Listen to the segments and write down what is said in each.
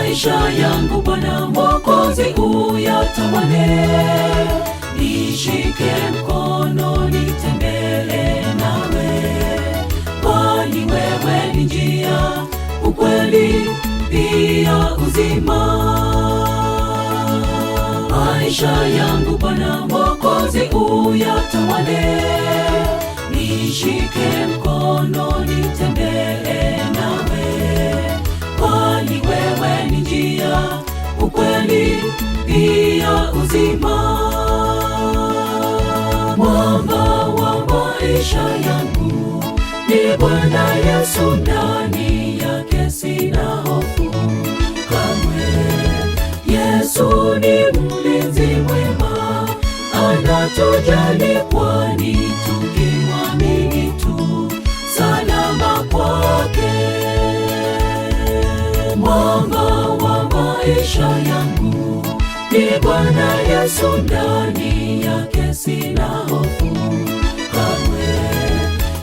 Maisha yangu Bwana Mwokozi uyatawale, nishike mkono nitembee nawe, kwani wewe ni njia, ukweli pia uzima. Maisha yangu Bwana Mwokozi uyatawale, nishike mkono nitembee nawe, kwani wewe ni njia, ukweli pia uzima. Mwamba wa maisha yangu ni Bwana Yesu, ndani yake sina hofu kamwe. Yesu ni mlinzi mwema, anatujali, kwani tukimwamini tu salama kwake. Mwamba wa maisha yangu ni Bwana Yesu, ndani yake sina hofu kamwe.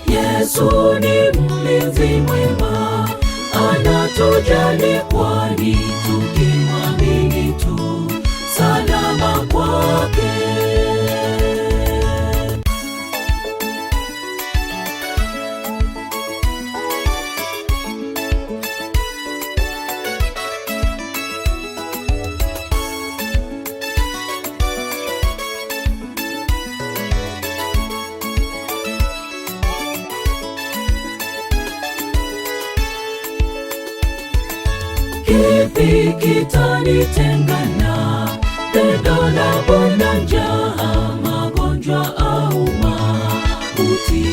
Yesu ni mlinzi mwema, anatujali, kwani tukimwamini tu salama kwake. Kipi kitanitengana pendo la Bwana? Njaa, magonjwa au mauti?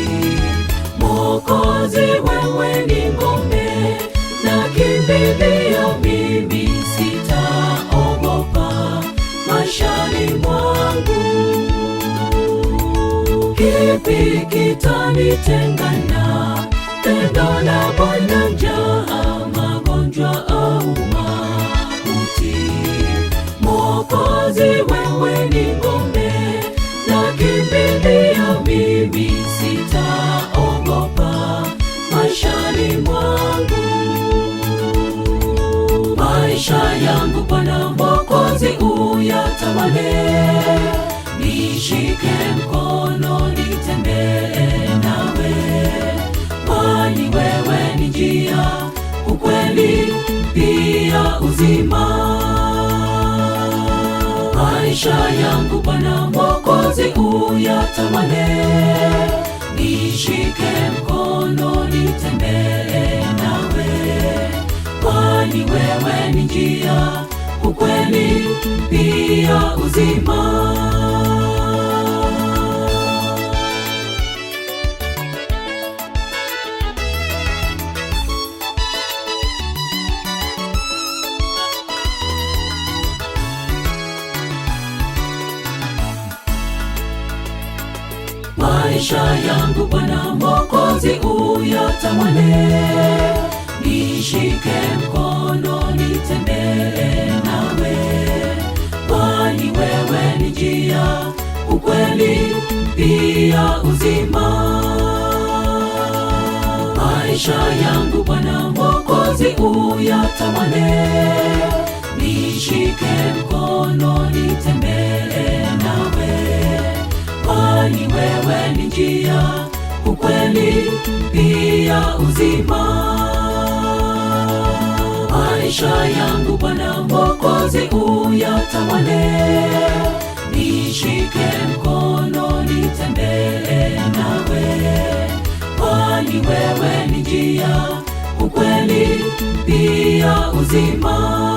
Mwokozi, wewe ni ngome na kimbilio, mimi sitaogopa maishani mwangu. Kipi kitanitengana pendo la Bwana? Njaa, magonjwa au mauti? Mwokozi, wewe ni ngome na kimbilio, mimi sitaogopa maishani mwangu. Maisha yangu Bwana Mwokozi uyatawale, nishike mkono nitembee nawe, kwani wewe ni njia, ukweli pia uzima. Maisha yangu Bwana Mwokozi uyatawale, nishike mkono nitembee nawe, kwani wewe ni njia, ukweli pia uzima. Maisha yangu Bwana Mwokozi uyatawale, nishike mkono nitembee nawe, kwani wewe ni njia, ukweli pia uzima. Maisha yangu Bwana Mwokozi uyatawale, nishike mkono nitembee nawe, kwani wewe ni njia, ukweli pia uzima. Maisha yangu Bwana Mwokozi uyatawale, nishike mkono nitembee nawe, kwani wewe ni njia, ukweli pia uzima.